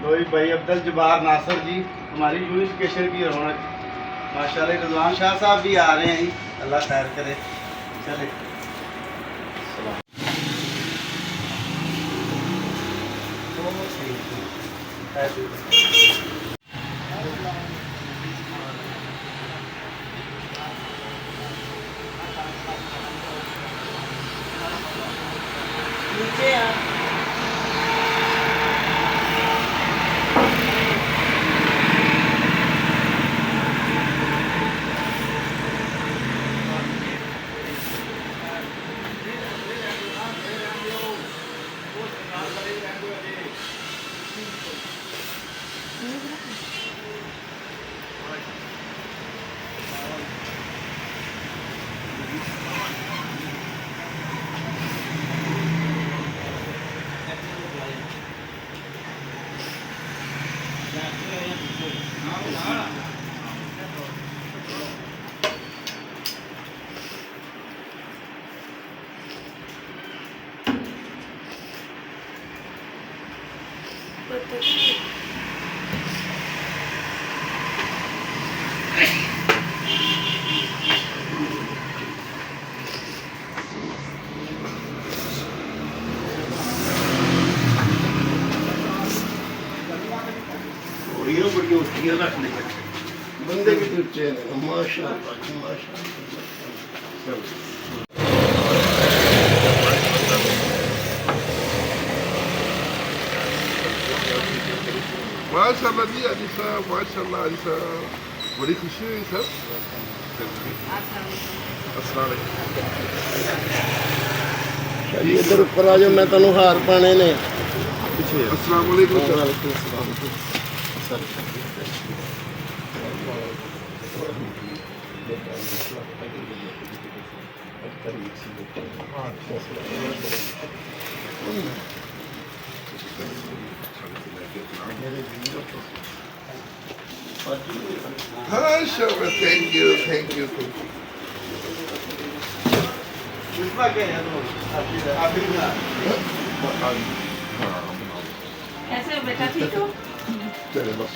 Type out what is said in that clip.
लो जी भाई अब्दुल जब्बार नासर जी, हमारी यूनिफिकेशन की रौनक। माशाल्लाह रिजवान शाह साहब भी आ रहे हैं जी, अल्लाह खैर करे। चले नीचे आ बड़ी होती है रखने बंदे भी ऊंचे हैं माशाल्लाह माशाल्लाह जी अली साहब, माशाल्लाह अली साहब, बड़ी खुशी हुई सर। अस्सलाम जी इधर ऊपर आ जाओ, मैं तेन हार पाने ने। अस्सलाम वालेकुम सर। माशाल्लाह, थैंक यू। पुष्पा क्या है तो आखिरी में कैसे हो बेटा, ठीक हो? चले बस